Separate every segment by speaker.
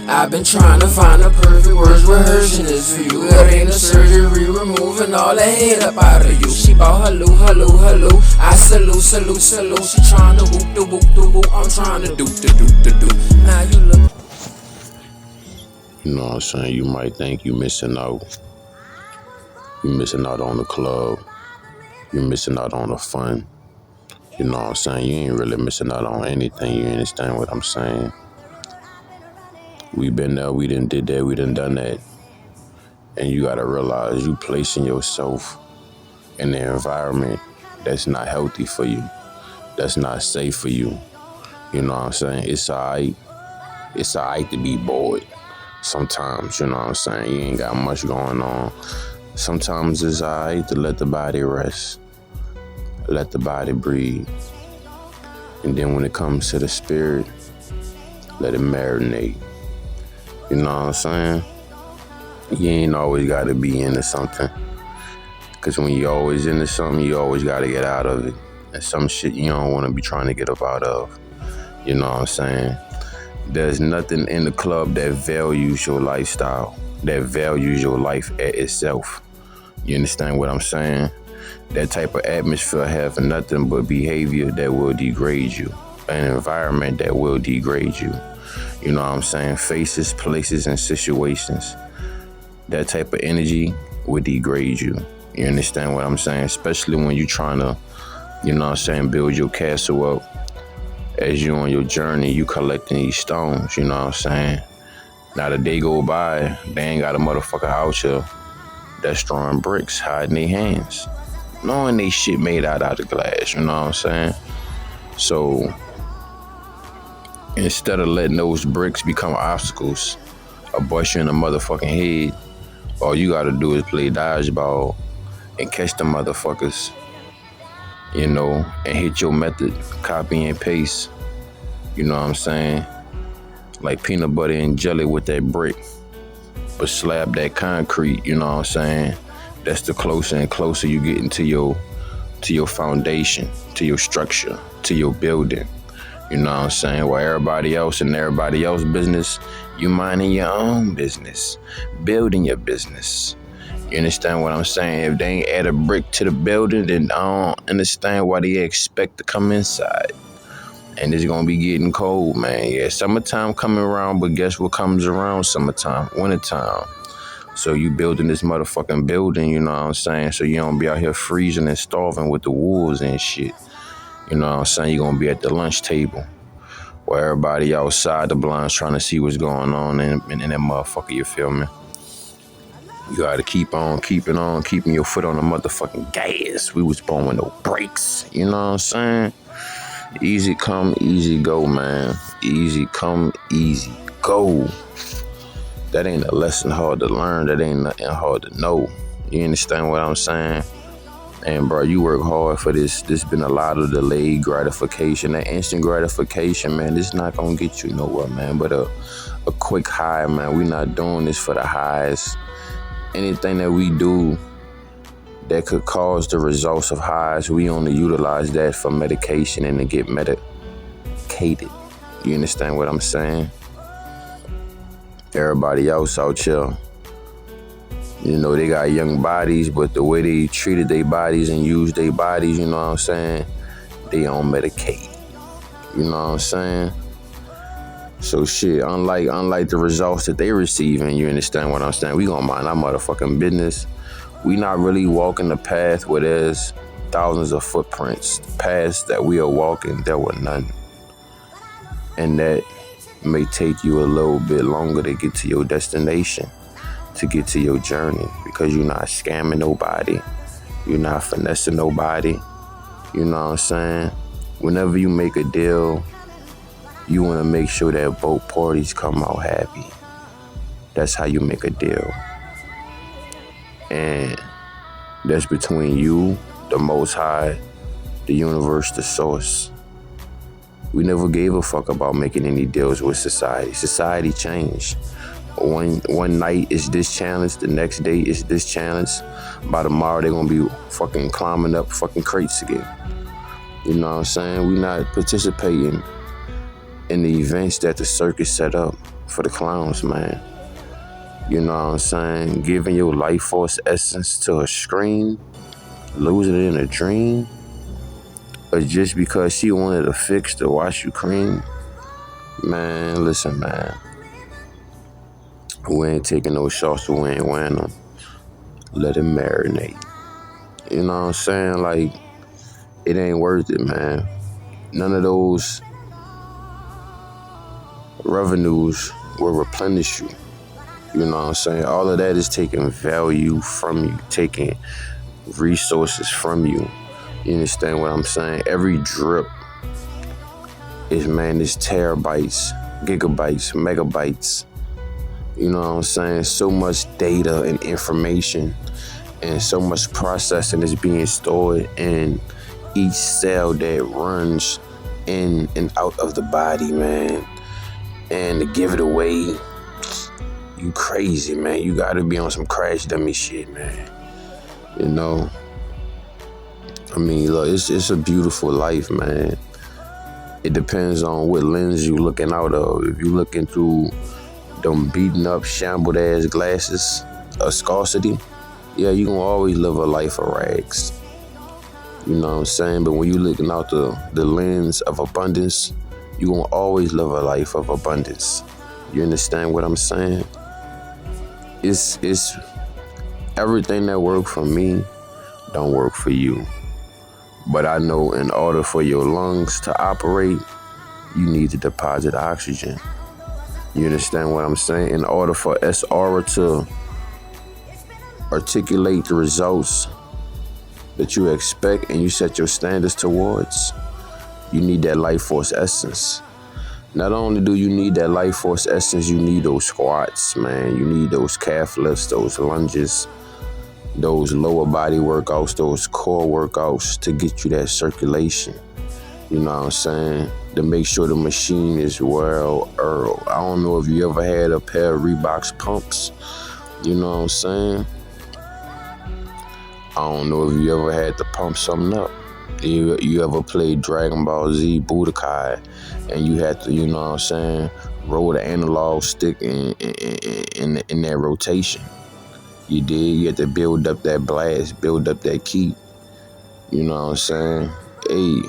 Speaker 1: I've been trying to find the perfect words, rehearsing this for you. It ain't a surgery, removing all the head up out of you. She bout hello, hello, hello. I salute, salute, salute. She trying to whoop the whoop the whoop. I'm trying to do the do the do. Now you look.
Speaker 2: You know what I'm saying? You might think you missing out. You missing out on the club. You missing out on the fun. You know what I'm saying? You ain't really missing out on anything. You understand what I'm saying? We been there, we done did that, we done done that. And you gotta realize you placing yourself in an environment that's not healthy for you, that's not safe for you. You know what I'm saying? It's alright. It's alright to be bored sometimes, you know what I'm saying? You ain't got much going on. Sometimes it's alright to let the body rest, let the body breathe. And then when it comes to the spirit, let it marinate. You know what I'm saying? You ain't always got to be into something. Because when you always into something, you always got to get out of it. And some shit you don't want to be trying to get up out of. You know what I'm saying? There's nothing in the club that values your lifestyle, that values your life at itself. You understand what I'm saying? That type of atmosphere have nothing but behavior that will degrade you. An environment that will degrade you. You know what I'm saying? Faces, places, and situations. That type of energy will degrade you. You understand what I'm saying? Especially when you're trying to, you know what I'm saying, build your castle up. As you on your journey, you collecting these stones, you know what I'm saying? Now the day go by, they ain't got a motherfucker out here that's throwing bricks, hiding their hands. Knowing they shit made out of glass, you know what I'm saying? So instead of letting those bricks become obstacles or bust you in the motherfucking head, all you gotta do is play dodgeball and catch the motherfuckers, you know, and hit your method, copy and paste, you know what I'm saying? Like peanut butter and jelly with that brick, but slab that concrete, you know what I'm saying? That's the closer and closer you get into your foundation, to your structure, to your building. You know what I'm saying? While everybody else in everybody else's business, you minding your own business, building your business. You understand what I'm saying? If they ain't add a brick to the building, then I don't understand why they expect to come inside. And it's gonna be getting cold, man. Yeah, summertime coming around, but guess what comes around summertime? Wintertime. So you building this motherfucking building, you know what I'm saying? So you don't be out here freezing and starving with the wolves and shit. You know what I'm saying? You're going to be at the lunch table where everybody outside the blinds trying to see what's going on in that motherfucker, you feel me? You got to keep on, keeping your foot on the motherfucking gas. We was born with no brakes, you know what I'm saying? Easy come, easy go, man. Easy come, easy go. That ain't a lesson hard to learn. That ain't nothing hard to know. You understand what I'm saying? And bro, you work hard for this. This been a lot of delayed gratification. That instant gratification, man, this not gonna get you nowhere, man. But a quick high, man. We not doing this for the highs. Anything that we do that could cause the results of highs, we only utilize that for medication and to get medicated. You understand what I'm saying? Everybody else out here, you know, they got young bodies, but the way they treated their bodies and used their bodies, you know what I'm saying, they on Medicaid. You know what I'm saying? So shit, unlike the results that they receiving, you understand what I'm saying? We gonna mind our motherfucking business. We not really walking the path where there's thousands of footprints. The paths that we are walking, there were none. And that may take you a little bit longer to get to your destination, to get to your journey, because you're not scamming nobody, you're not finessing nobody. You know what I'm saying? Whenever you make a deal, you want to make sure that both parties come out happy. That's how you make a deal. And that's between you, the Most High, the universe, the source. We never gave a fuck about making any deals with society. Society changed. One night is this challenge, the next day is this challenge. By tomorrow they're gonna be fucking climbing up fucking crates again. You know what I'm saying? We not participating in the events that the circus set up for the clowns, man. You know what I'm saying? Giving your life force essence to a screen, losing it in a dream, or just because she wanted a fix to wash you clean. Man, listen, man. We ain't taking no shots, we ain't wearing them. Let it marinate. You know what I'm saying? Like, it ain't worth it, man. None of those revenues will replenish you. You know what I'm saying? All of that is taking value from you, taking resources from you. You understand what I'm saying? Every drip is terabytes, gigabytes, megabytes. You know what I'm saying? So much data and information and so much processing is being stored in each cell that runs in and out of the body, man. And to give it away, you crazy, man. You gotta be on some crash dummy shit, man. You know? I mean, look, it's a beautiful life, man. It depends on what lens you looking out of. If you looking through them beaten up, shambled ass glasses of scarcity, yeah, you gonna always live a life of rags. You know what I'm saying? But when you looking out the lens of abundance, you gonna always live a life of abundance. You understand what I'm saying? It's everything that worked for me don't work for you. But I know in order for your lungs to operate, you need to deposit oxygen. You understand what I'm saying? In order for S-Aura to articulate the results that you expect and you set your standards towards, you need that life force essence. Not only do you need that life force essence, you need those squats, man. You need those calf lifts, those lunges, those lower body workouts, those core workouts to get you that circulation. You know what I'm saying? To make sure the machine is well oiled. I don't know if you ever had a pair of Reebok pumps. You know what I'm saying? I don't know if you ever had to pump something up. You ever played Dragon Ball Z Budokai and you had to, you know what I'm saying, roll the analog stick in that rotation. You did. You had to build up that blast, build up that key. You know what I'm saying? Hey,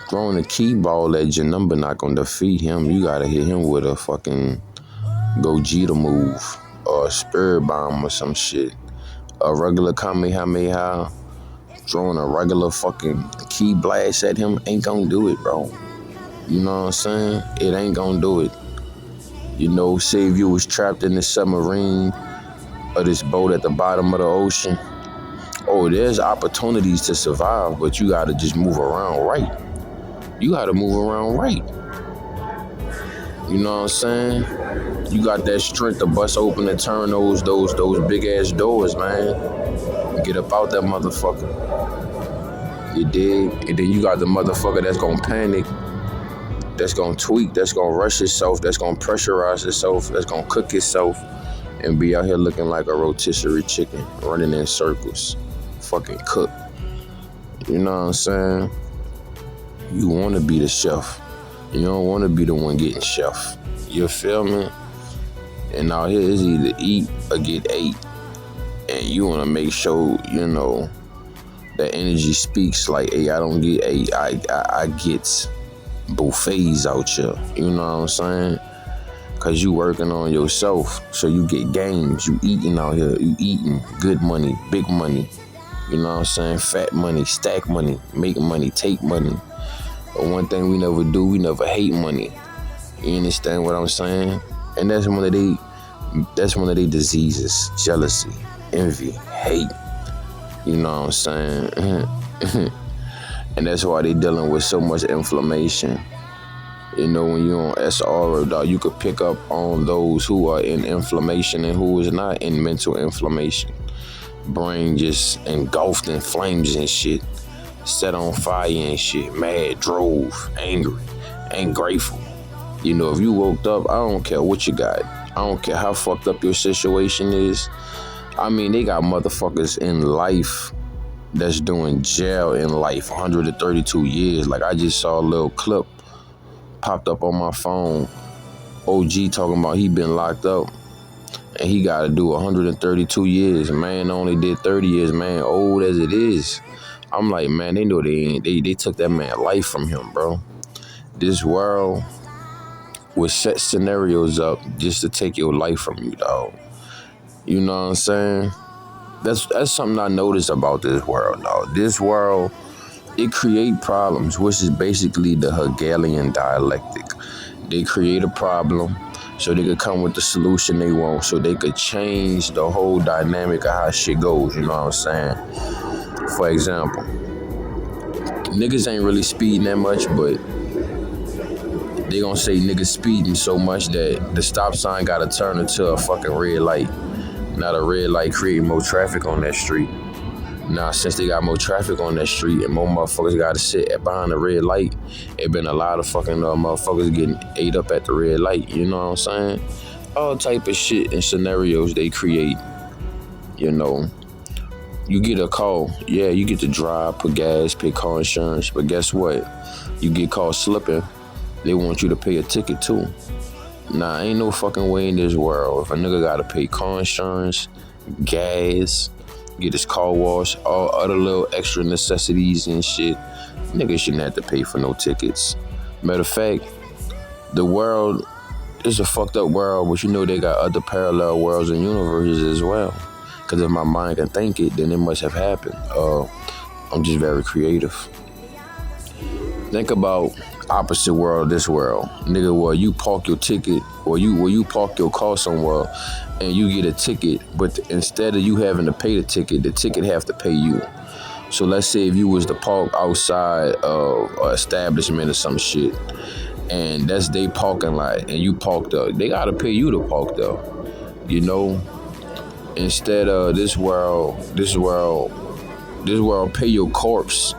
Speaker 2: throwing a key ball at your number not gonna defeat him. You gotta hit him with a fucking Gogeta move or a spirit bomb or some shit. A regular Kamehameha, throwing a regular fucking key blast at him ain't gonna do it, bro. You know what I'm saying? It ain't gonna do it. You know, say if you was trapped in this submarine or this boat at the bottom of the ocean, oh, there's opportunities to survive, but you gotta just move around right. You gotta move around right. You know what I'm saying? You got that strength to bust open and turn those big ass doors, man. Get up out that motherfucker. You dig? And then you got the motherfucker that's gonna panic, that's gonna tweak, that's gonna rush itself, that's gonna pressurize itself, that's gonna cook itself, and be out here looking like a rotisserie chicken, running in circles, fucking cook. You know what I'm saying? You wanna be the chef. You don't wanna be the one getting chef. You feel me? And out here is either eat or get ate. And you wanna make sure, you know, that energy speaks like, hey, I don't get ate, I get buffets out here. You know what I'm saying? Cause you working on yourself, so you get gains. You eating out here, you eating good money, big money. You know what I'm saying? Fat money, stack money, make money, take money. But one thing we never do, we never hate money. You understand what I'm saying? And that's one of the diseases: jealousy, envy, hate. You know what I'm saying? And that's why they dealing with so much inflammation. You know, when you're on SR, dog, you could pick up on those who are in inflammation and who is not in mental inflammation. Brain just engulfed in flames and shit. Set on fire and shit. Mad, drove, angry, ain't grateful. You know, if you woke up, I don't care what you got. I don't care how fucked up your situation is. I mean, they got motherfuckers in life that's doing jail in life, 132 years. Like, I just saw a little clip popped up on my phone. OG talking about he been locked up and he got to do 132 years. Man only did 30 years, man, old as it is. I'm like, man, they know they took that man life from him, bro. This world will set scenarios up just to take your life from you, dog. You know what I'm saying? That's something I noticed about this world, dog. This world, it create problems, which is basically the Hegelian dialectic. They create a problem so they could come with the solution they want, so they could change the whole dynamic of how shit goes, you know what I'm saying? For example, niggas ain't really speeding that much, but they gonna say niggas speeding so much that the stop sign gotta turn into a fucking red light. Not a red light creating more traffic on that street. Now, since they got more traffic on that street and more motherfuckers gotta sit behind the red light, it been a lot of fucking motherfuckers getting ate up at the red light, you know what I'm saying? All type of shit and scenarios they create, you know. You get a call, yeah, you get to drive, put gas, pay car insurance, but guess what? You get caught slipping, they want you to pay a ticket too. Nah, ain't no fucking way in this world. If a nigga gotta pay car insurance, gas, get his car washed, all other little extra necessities and shit, niggas shouldn't have to pay for no tickets. Matter of fact, the world is a fucked up world, but you know they got other parallel worlds and universes as well. Because if my mind can think it, then it must have happened. I'm just very creative. Think about opposite world, this world. Nigga, where you park your ticket, or you park your car somewhere and you get a ticket, but instead of you having to pay the ticket have to pay you. So let's say if you was to park outside of an establishment or some shit, and that's their parking lot, and you parked up, they gotta pay you to park there. You know? Instead of this world pay your corpse.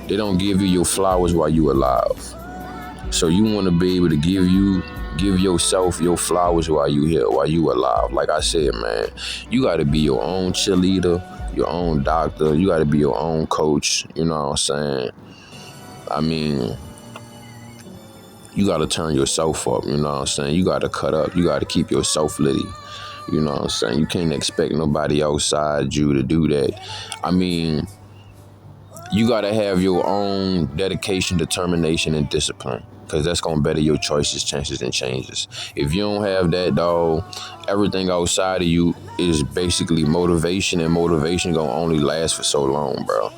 Speaker 2: They don't give you your flowers while you alive. So you want to be able to give yourself your flowers while you here, while you alive. Like I said, man, you got to be your own cheerleader, your own doctor. You got to be your own coach. You know what I'm saying? I mean, you got to turn yourself up. You know what I'm saying? You got to cut up. You got to keep yourself litty. You know what I'm saying? You can't expect nobody outside you to do that. I mean, you got to have your own dedication, determination, and discipline, because that's going to better your choices, chances, and changes. If you don't have that, dog, everything outside of you is basically motivation, and motivation going to only last for so long, bro.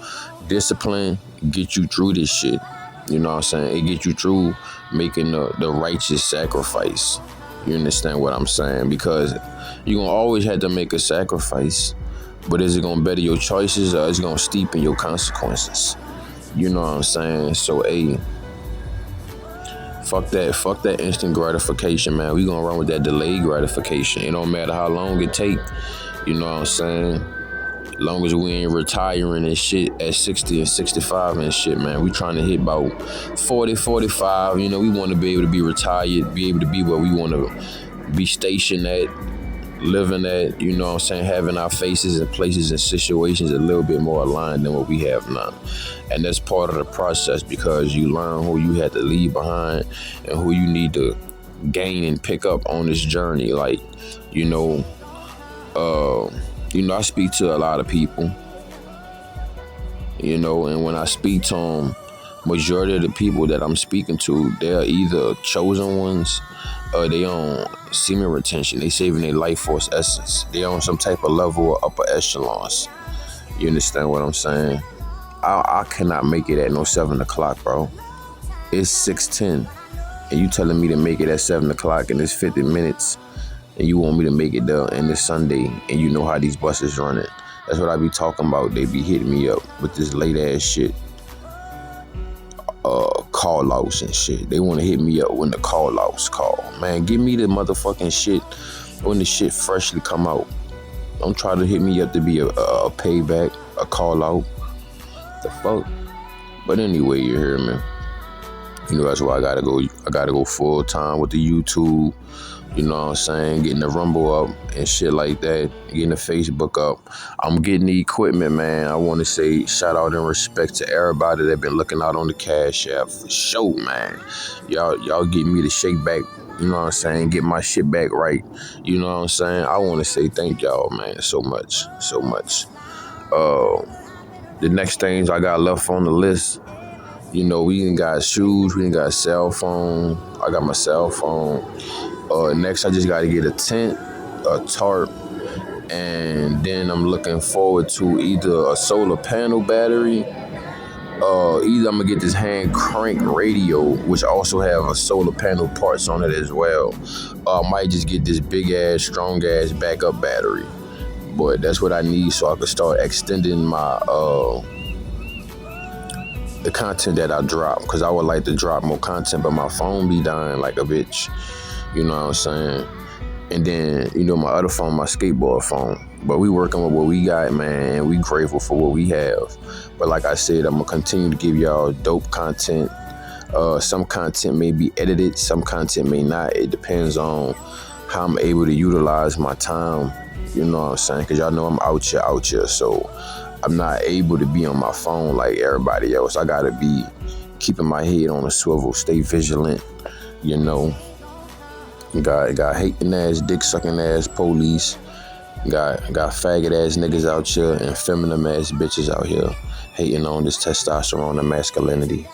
Speaker 2: Discipline get you through this shit. You know what I'm saying? It get you through making the righteous sacrifice. You understand what I'm saying? Because you're going to always have to make a sacrifice. But is it going to better your choices, or is it going to steepen your consequences? You know what I'm saying? So, hey, fuck that instant gratification, man. We going to run with that delayed gratification. It don't matter how long it take. You know what I'm saying? As long as we ain't retiring and shit at 60 and 65 and shit, man. We trying to hit about 40, 45. You know, we want to be able to be retired, be able to be where we want to be stationed at, living at, you know what I'm saying, having our faces and places and situations a little bit more aligned than what we have now. And that's part of the process, because you learn who you had to leave behind and who you need to gain and pick up on this journey. Like, I speak to a lot of people, and when I speak to them, majority of the people that I'm speaking to, they're either chosen ones or they on semen retention. They saving their life force essence. They on some type of level of upper echelons. You understand what I'm saying? I cannot make it at no 7 o'clock, bro. It's 6:10, and you telling me to make it at 7 o'clock, and it's 50 minutes, and you want me to make it there, and it's Sunday, and you know how these buses run it. That's what I be talking about. They be hitting me up with this late ass shit. Call outs and shit. They want to hit me up when the call outs call. Man, give me the motherfucking shit when the shit freshly come out. Don't try to hit me up to be a payback, a call out. The fuck? But anyway, you hear me? You know, that's why I gotta go full time with the YouTube. You know what I'm saying? Getting the Rumble up and shit like that. Getting the Facebook up. I'm getting the equipment, man. I want to say shout out and respect to everybody that been looking out on the Cash App for sure, man. Y'all get me the shake back. You know what I'm saying? Get my shit back right. You know what I'm saying? I want to say thank y'all, man, so much. The next things I got left on the list, you know, we ain't got shoes, we ain't got cell phone. I got my cell phone. Next, I just got to get a tent, a tarp, and then I'm looking forward to either a solar panel battery, either I'm going to get this hand crank radio, which also have a solar panel parts on it as well. I might just get this big ass, strong ass backup battery. But that's what I need so I can start extending my the content that I drop, because I would like to drop more content, but my phone be dying like a bitch. You know what I'm saying? And then, you know, my other phone, my skateboard phone. But we working with what we got, man, and we grateful for what we have. But like I said, I'm going to continue to give y'all dope content. Some content may be edited, some content may not. It depends on how I'm able to utilize my time. You know what I'm saying? Because y'all know I'm out here. So I'm not able to be on my phone like everybody else. I got to be keeping my head on a swivel, stay vigilant, you know. Got hating ass, dick sucking ass police. Got faggot ass niggas out here and feminine ass bitches out here hating on this testosterone and masculinity.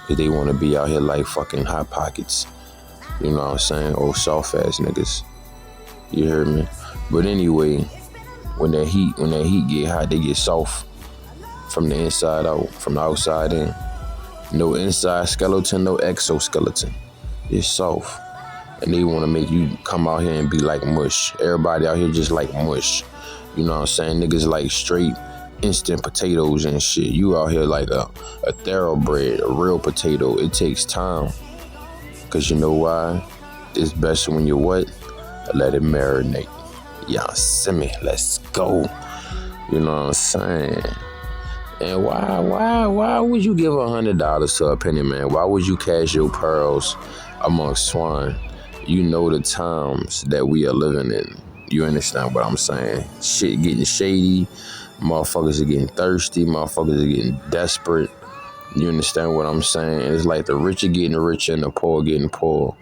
Speaker 2: Cause they want to be out here like fucking hot pockets. You know what I'm saying? Old soft ass niggas. You hear me? But anyway, when that heat get hot, they get soft from the inside out, from the outside in. No inside skeleton, no exoskeleton. It's soft. And they want to make you come out here and be like mush. Everybody out here just like mush. You know what I'm saying? Niggas like straight instant potatoes and shit. You out here like a thoroughbred, a real potato. It takes time. Because you know why? It's best when you what? Let it marinate. Y'all see me? Let's go. You know what I'm saying? And why would you give $100 to a penny, man? Why would you cash your pearls amongst swine? You know the times that we are living in. You understand what I'm saying? Shit getting shady. Motherfuckers are getting thirsty. Motherfuckers are getting desperate. You understand what I'm saying? It's like the rich are getting richer and the poor getting poor.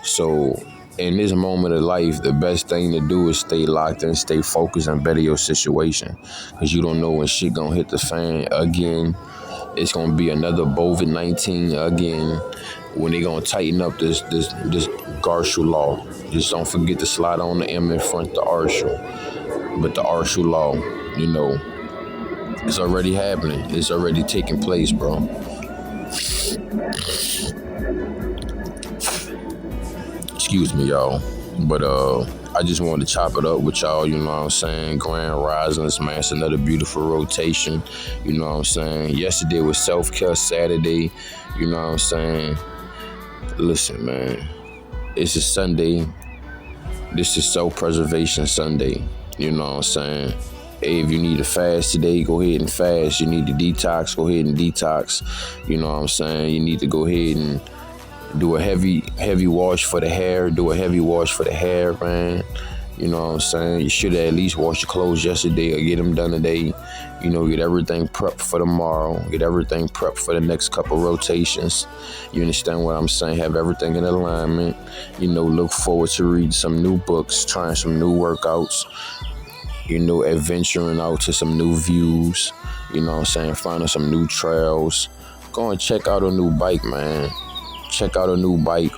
Speaker 2: So in this moment of life, the best thing to do is stay locked in, stay focused, and better your situation. Because you don't know when shit gonna hit the fan again. It's gonna be another COVID-19 again. When they gonna tighten up this Garshul law. Just don't forget to slide on the M in front of the Arshul. But the Arshul law, you know, it's already happening. It's already taking place, bro. Excuse me, y'all. But I just wanted to chop it up with y'all, you know what I'm saying? Grand Risings, man. It's another beautiful rotation. You know what I'm saying? Yesterday was self-care Saturday. You know what I'm saying? Listen, man. It's a Sunday. This is self-preservation Sunday. You know what I'm saying? Hey, if you need to fast today, go ahead and fast. You need to detox, go ahead and detox. You know what I'm saying? You need to go ahead and do a heavy wash for the hair. Do a heavy wash for the hair, man. You know what I'm saying? You should have at least washed your clothes yesterday or get them done today. You know, get everything prepped for tomorrow. Get everything prepped for the next couple rotations. You understand what I'm saying? Have everything in alignment. You know, look forward to reading some new books, trying some new workouts. You know, adventuring out to some new views. You know what I'm saying? Finding some new trails. Go and check out a new bike, man. Check out a new bike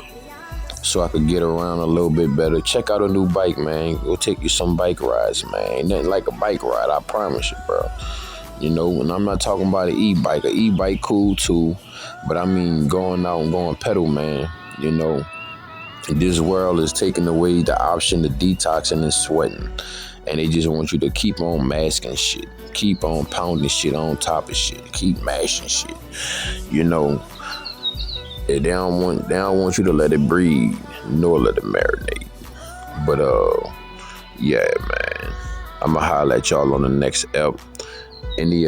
Speaker 2: so I could get around a little bit better. Check out a new bike, man. Go take you some bike rides, man. Ain't nothing like a bike ride, I promise you, bro. You know, and I'm not talking about an e-bike. An e-bike cool too, but I mean going out and going pedal, man. You know, this world is taking away the option to detoxing and sweating. And they just want you to keep on masking shit. Keep on pounding shit on top of shit. Keep mashing shit. You know, they don't want you to let it breathe, nor let it marinate. But yeah, man. I'ma holler at y'all on the next ep. Any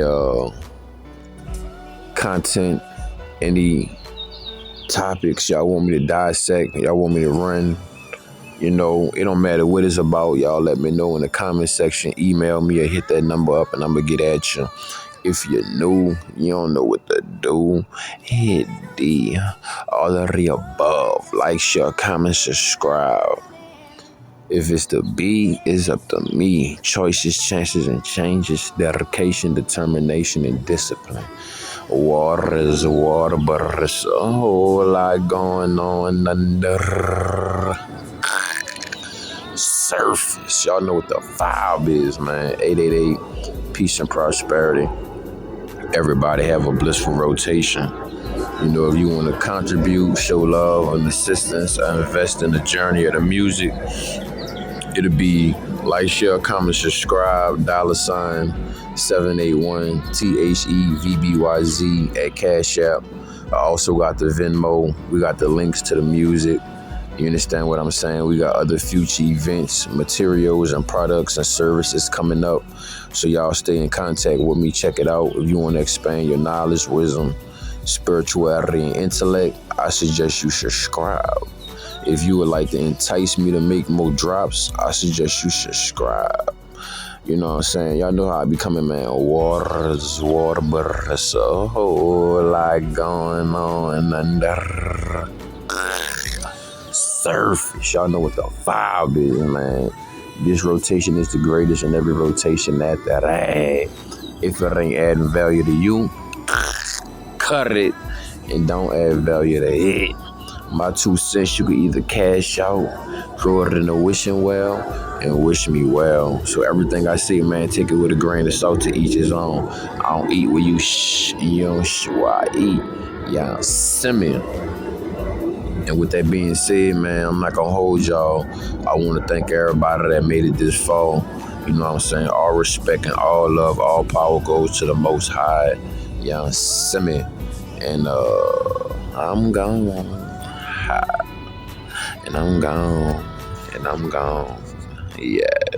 Speaker 2: content, any topics y'all want me to dissect, y'all want me to run. You know, it don't matter what it's about. Y'all let me know in the comment section. Email me or hit that number up and I'm going to get at you. If you're new, you don't know what to do, hit the all of the above. Like, share, comment, subscribe. If it's the B, it's up to me. Choices, chances, and changes. Dedication, determination, and discipline. Water is water, but there's a whole lot going on under surface. Y'all know what the vibe is, man. 888, peace and prosperity. Everybody have a blissful rotation. You know, if you want to contribute, show love and assistance, or invest in the journey of the music, it'll be like, share, comment, subscribe, $781 THEVBYZ at Cash App. I also got the Venmo. We got the links to the music. You understand what I'm saying? We got other future events, materials, and products and services coming up. So y'all stay in contact with me. Check it out. If you want to expand your knowledge, wisdom, spirituality, and intellect, I suggest you subscribe. If you would like to entice me to make more drops, I suggest you subscribe. You know what I'm saying? Y'all know how I be coming, man. Water's water, but there's a whole lot going on under surface. Y'all know what the vibe is, man. This rotation is the greatest, and every rotation at that. If it ain't adding value to you, cut it and don't add value to it. My 2 cents, you can either cash out, throw it in the wishing well, and wish me well. So everything I say, man, take it with a grain of salt, to each his own. I don't eat where you don't where I eat. Yeah, simmer. And with that being said, man, I'm not gonna hold y'all. I want to thank everybody that made it this far. You know what I'm saying? All respect and all love, all power goes to the Most High. Yeah, simmer. And I'm gone. And I'm gone. Yeah.